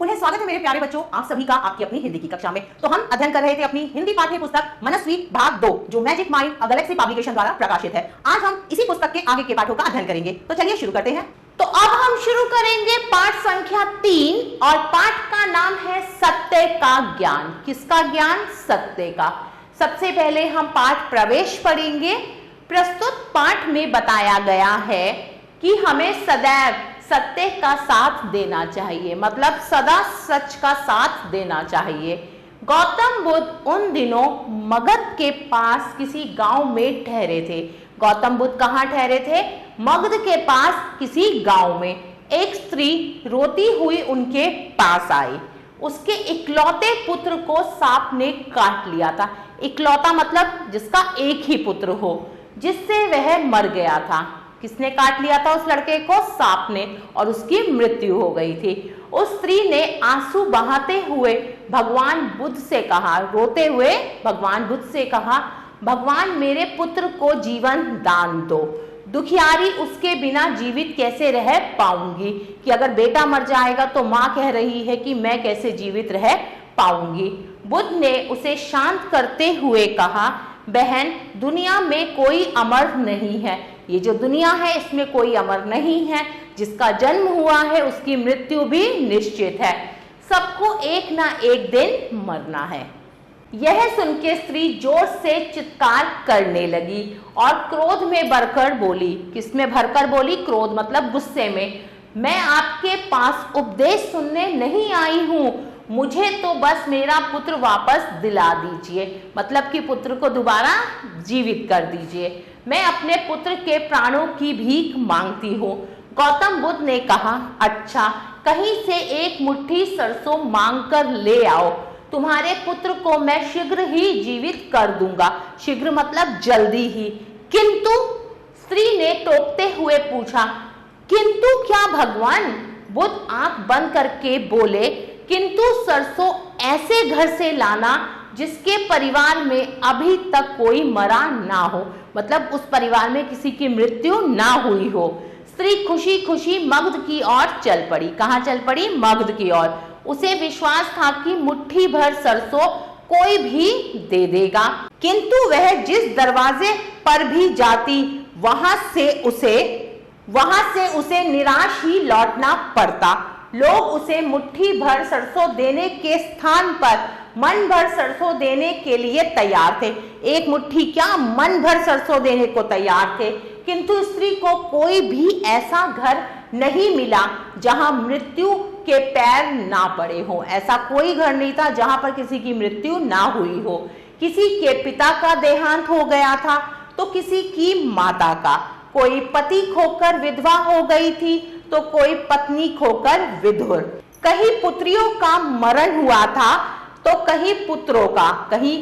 पुनः स्वागत है मेरे प्यारे बच्चों, आप सभी का आपकी अपनी हिंदी की कक्षा में। तो हम अध्ययन कर रहे थे अपनी हिंदी पाठ्य पुस्तक मनस्वी भाग 2 जो मैजिक माइंड अ गैलेक्सी पब्लिकेशन द्वारा प्रकाशित है। आज हम इसी पुस्तक के आगे के पाठों का अध्ययन करेंगे। तो चलिए शुरू करते हैं। तो अब हम शुरू करेंगे पाठ संख्या 3 और पाठ का नाम है सत्य का ज्ञान। किसका ज्ञान? सत्य का। सबसे पहले हम पाठ प्रवेश पढ़ेंगे। प्रस्तुत पाठ में बताया गया है कि हमें सदैव सत्य का साथ देना चाहिए, मतलब सदा सच का साथ देना चाहिए। गौतम बुद्ध उन दिनों मगध के पास किसी गांव में ठहरे थे। गौतम बुद्ध कहाँ ठहरे थे? मगध के पास किसी गांव में। एक स्त्री रोती हुई उनके पास आई। उसके इकलौते पुत्र को सांप ने काट लिया था। इकलौता मतलब जिसका एक ही पुत्र हो, जिससे वह मर गया था। किसने काट लिया था उस लड़के को? सांप ने, और उसकी मृत्यु हो गई थी। उस स्त्री ने आंसू बहाते हुए भगवान बुद्ध से कहा, रोते हुए भगवान बुद्ध से कहा, भगवान मेरे पुत्र को जीवन दान दो। दुखियारी उसके बिना जीवित कैसे रह पाऊंगी, कि अगर बेटा मर जाएगा तो माँ कह रही है कि मैं कैसे जीवित रह पाऊंगी। बुद्ध ने उसे शांत करते हुए कहा, बहन दुनिया में कोई अमर नहीं है। ये जो दुनिया है इसमें कोई अमर नहीं है। जिसका जन्म हुआ है उसकी मृत्यु भी निश्चित है। सबको एक ना एक दिन मरना है। यह सुन के स्त्री जोर से चित्कार करने लगी और क्रोध में भरकर बोली। किसमें भरकर बोली? क्रोध मतलब गुस्से में। मैं आपके पास उपदेश सुनने नहीं आई हूं, मुझे तो बस मेरा पुत्र वापस दिला दीजिए, मतलब कि पुत्र को दोबारा जीवित कर दीजिए। मैं अपने पुत्र के प्राणों की भीख मांगती हूँ। गौतम बुद्ध ने कहा, अच्छा कहीं से एक मुट्ठी सरसों मांग कर ले आओ, तुम्हारे पुत्र को मैं शीघ्र ही जीवित कर दूंगा। शीघ्र मतलब जल्दी ही। किंतु स्त्री ने टोकते हुए पूछा, किंतु क्या भगवान? बुद्ध आंख बंद करके बोले, किंतु सरसों ऐसे घर से लाना जिसके परिवार में अभी तक कोई मरा ना हो, मतलब उस परिवार में किसी की मृत्यु ना हुई हो। स्त्री खुशी खुशी मगध की ओर चल पड़ी। कहाँ चल पड़ी? मगध की ओर। उसे विश्वास था कि मुट्ठी भर सरसों कोई भी दे देगा, किंतु वह जिस दरवाजे पर भी जाती वहां से उसे निराश ही लौटना पड़ता। लोग उसे मुट्ठी भर सरसों देने के स्थान पर मन भर सरसों देने के लिए तैयार थे। एक मुट्ठी क्या, मन भर सरसों देने को तैयार थे। किंतु स्त्री को कोई भी ऐसा घर नहीं मिला जहां मृत्यु के पैर ना पड़े हो। ऐसा कोई घर नहीं था जहां पर किसी की मृत्यु ना हुई हो। किसी के पिता का देहांत हो गया था तो किसी की माता का। कोई पति खोकर विधवा हो गई थी तो कोई पत्नी खोकर विधुर। कहीं पुत्रियों का मरण हुआ था तो कहीं पुत्रों का। कहीं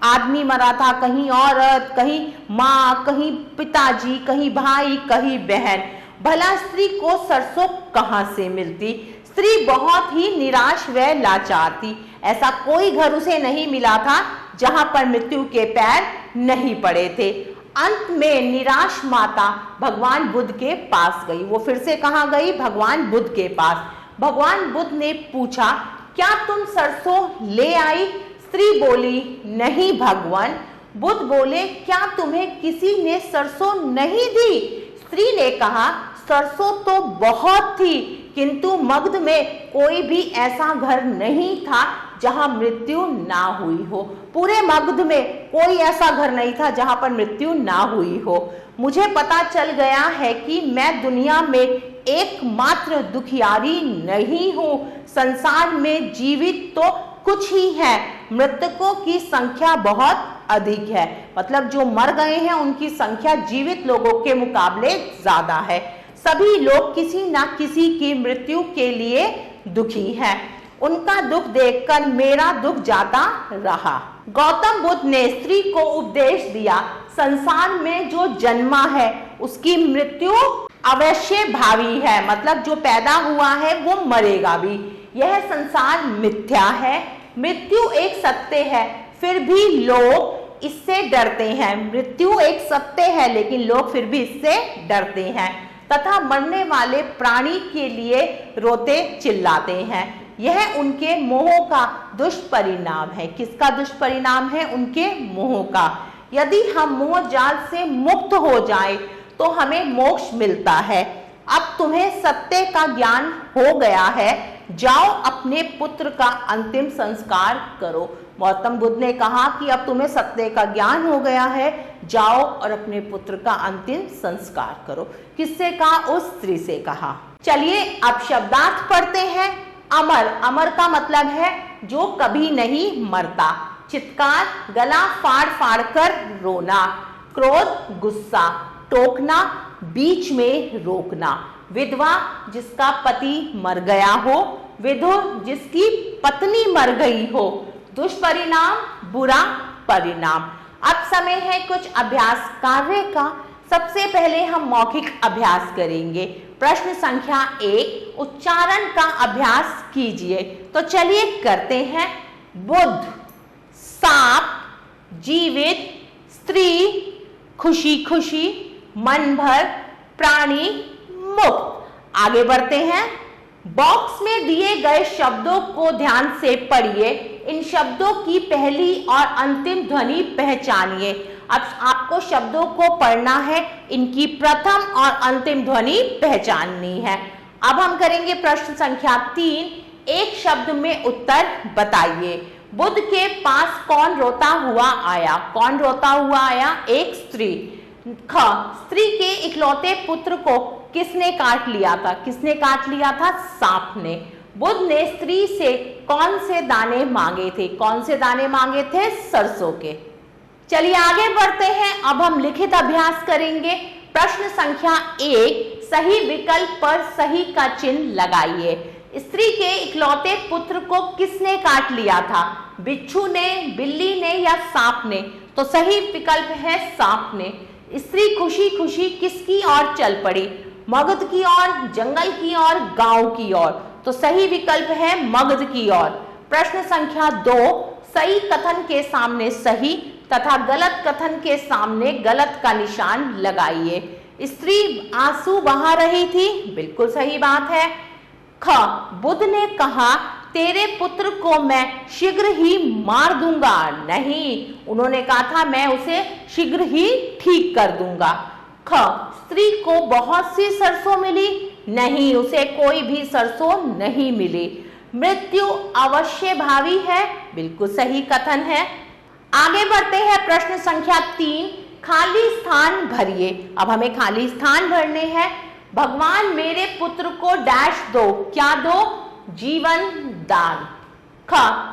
आदमी मरा था, कहीं औरत, कहीं माँ, कहीं पिताजी, कहीं भाई, कहीं बहन। भला स्त्री को सरसों कहाँ से मिलती? स्त्री बहुत ही निराश व लाचार थी। ऐसा कोई घर उसे नहीं मिला था जहां पर मृत्यु के पैर नहीं पड़े थे। अंत में निराश माता भगवान बुद्ध के पास गई। वो फिर से कहाँ गई? भगवान बुद्ध के पास। भगवान बुद्ध ने पूछा, क्या तुम सरसों ले आई? स्त्री बोली, नहीं भगवान। बुद्ध बोले, क्या तुम्हें किसी ने सरसों नहीं दी? स्त्री ने कहा, सरसों तो बहुत थी, किंतु मगध में कोई भी ऐसा घर नहीं था जहां मृत्यु ना हुई हो। पूरे मगध में कोई ऐसा घर नहीं था जहां पर मृत्यु ना हुई हो। मुझे पता चल गया है कि मैं दुनिया में एकमात्र दुखियारी नहीं हूँ। संसार में जीवित तो कुछ ही है, मृतकों की संख्या बहुत अधिक है। मतलब जो मर गए हैं उनकी संख्या जीवित लोगों के मुकाबले ज्यादा है। सभी लोग किसी ना किसी की मृत्यु के लिए दुखी हैं। उनका दुख देखकर मेरा दुख जाता रहा। गौतम बुद्ध ने स्त्री को उपदेश दिया, संसार में जो जन्मा है उसकी मृत्यु अवश्य भावी है, मतलब जो पैदा हुआ है वो मरेगा भी। यह संसार मिथ्या है, मृत्यु एक सत्य है, फिर भी लोग इससे डरते हैं। मृत्यु एक सत्य है लेकिन लोग फिर भी इससे डरते हैं तथा मरने वाले प्राणी के लिए रोते चिल्लाते हैं। यह उनके मोह का दुष्परिणाम है। किसका दुष्परिणाम है? उनके मोह का। यदि हम मोह जाल से मुक्त हो जाएं तो हमें मोक्ष मिलता है। अब तुम्हें सत्य का ज्ञान हो गया है, जाओ अपने पुत्र का अंतिम संस्कार करो। गौतम बुद्ध ने कहा कि अब तुम्हें सत्य का ज्ञान हो गया है, जाओ और अपने पुत्र का अंतिम संस्कार करो। किससे कहा? उस स्त्री से कहा। चलिए अब शब्दार्थ पढ़ते हैं। अमर, अमर का मतलब है जो कभी नहीं मरता। चित्कार, गला फाड़ फाड़ कर रोना। क्रोध, गुस्सा। टोकना, बीच में रोकना। विधवा, जिसका पति मर गया हो। विधुर, जिसकी पत्नी मर गई हो। दुष्परिणाम, बुरा परिणाम। अब समय है कुछ अभ्यास कार्य का। सबसे पहले हम मौखिक अभ्यास करेंगे। प्रश्न संख्या 1, उच्चारण का अभ्यास कीजिए। तो चलिए करते हैं। बुद्ध, सांप, जीवित, स्त्री, खुशी खुशी, मन भर, प्राणी, मुक्त। आगे बढ़ते हैं। बॉक्स में दिए गए शब्दों को ध्यान से पढ़िए। इन शब्दों की पहली और अंतिम ध्वनि पहचानिए। अब आपको शब्दों को पढ़ना है, इनकी प्रथम और अंतिम ध्वनि पहचाननी है। अब हम करेंगे प्रश्न संख्या 3, एक शब्द में उत्तर बताइए। बुद्ध के पास कौन रोता हुआ आया? कौन रोता हुआ आया? एक स्त्री। ख, स्त्री के इकलौते पुत्र को किसने काट लिया था? किसने काट लिया था? सांप ने। बुद्ध ने स्त्री से कौन से दाने मांगे थे? कौन से दाने मांगे थे? सरसों के। चलिए आगे बढ़ते हैं। अब हम लिखित अभ्यास करेंगे। प्रश्न संख्या 1, सही विकल्प पर सही का चिन्ह लगाइए। स्त्री के इकलौते पुत्र को किसने काट लिया था? बिच्छू ने, बिल्ली ने या सांप ने? तो सही विकल्प है सांप ने। स्त्री खुशी खुशी किसकी ओर चल पड़ी? मगध की ओर, जंगल की ओर, गांव की ओर? तो सही विकल्प है मगध की ओर। प्रश्न संख्या 2, सही कथन के सामने सही तथा गलत कथन के सामने गलत का निशान लगाइए। स्त्री आंसू बहा रही थी, बिल्कुल सही बात है। ख, बुद्ध ने कहा तेरे पुत्र को मैं शीघ्र ही मार दूंगा। नहीं, उन्होंने कहा था मैं उसे शीघ्र ही ठीक कर दूंगा। ख, स्त्री को बहुत सी सरसों मिली। नहीं, उसे कोई भी सरसों नहीं मिली। मृत्यु अवश्य भावी है, बिल्कुल सही कथन है। आगे बढ़ते हैं। प्रश्न संख्या 3, खाली स्थान भरिए। अब हमें खाली स्थान भरने हैं। भगवान मेरे पुत्र को डैश दो। क्या दो? जीवन दान। ख,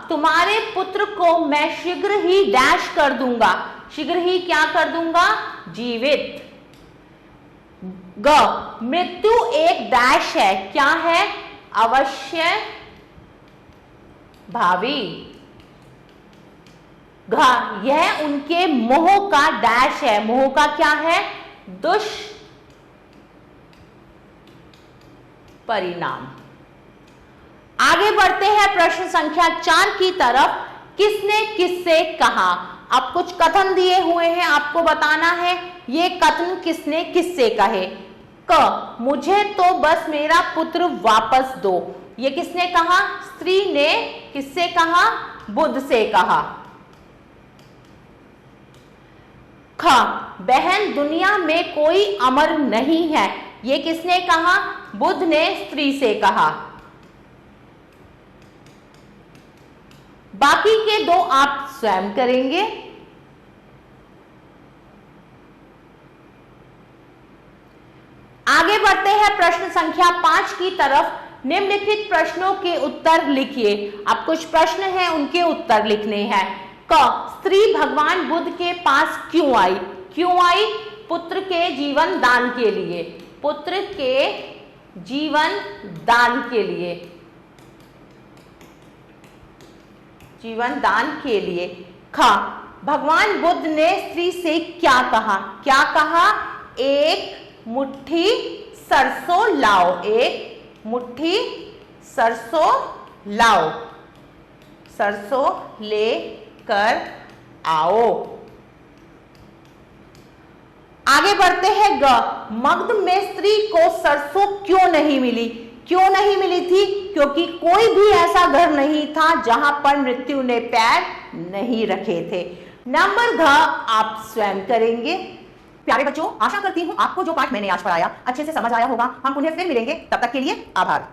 तुम्हारे पुत्र को मैं शीघ्र ही डैश कर दूंगा। शीघ्र ही क्या कर दूंगा? जीवित। ग, मृत्यु एक डैश है। क्या है? अवश्य भावी। घ, यह उनके मोह का डैश है। मोह का क्या है? दुष्परिणाम। आगे बढ़ते हैं प्रश्न संख्या 4 की तरफ। किसने किससे कहा? अब कुछ कथन दिए हुए हैं, आपको बताना है ये कथन किसने किससे कहे। क, मुझे तो बस मेरा पुत्र वापस दो। ये किसने कहा? स्त्री ने। किससे कहा? बुद्ध से कहा। ख, बहन दुनिया में कोई अमर नहीं है। ये किसने कहा? बुद्ध ने स्त्री से कहा। बाकी के दो आप स्वयं करेंगे। आगे बढ़ते हैं प्रश्न संख्या 5 की तरफ। निम्नलिखित प्रश्नों के उत्तर लिखिए। अब कुछ प्रश्न हैं, उनके उत्तर लिखने हैं। क, स्त्री भगवान बुद्ध के पास क्यों आई? क्यों आई? पुत्र के जीवन दान के लिए। पुत्र के जीवन दान के लिए। जीवन दान के लिए। ख, भगवान बुद्ध ने स्त्री से क्या कहा? क्या कहा? एक मुट्ठी सरसों लाओ। एक मुट्ठी सरसों लाओ। सरसों लेकर आओ। आगे बढ़ते हैं। ग, मगध में स्त्री को सरसों क्यों नहीं मिली? क्यों नहीं मिली थी? क्योंकि कोई भी ऐसा घर नहीं था जहां पर मृत्यु ने पैर नहीं रखे थे। नंबर घ आप स्वयं करेंगे। प्यारे बच्चों, आशा करती हूँ आपको जो पाठ मैंने आज पढ़ाया अच्छे से समझ आया होगा। हम उन्हें फिर मिलेंगे, तब तक के लिए आभार।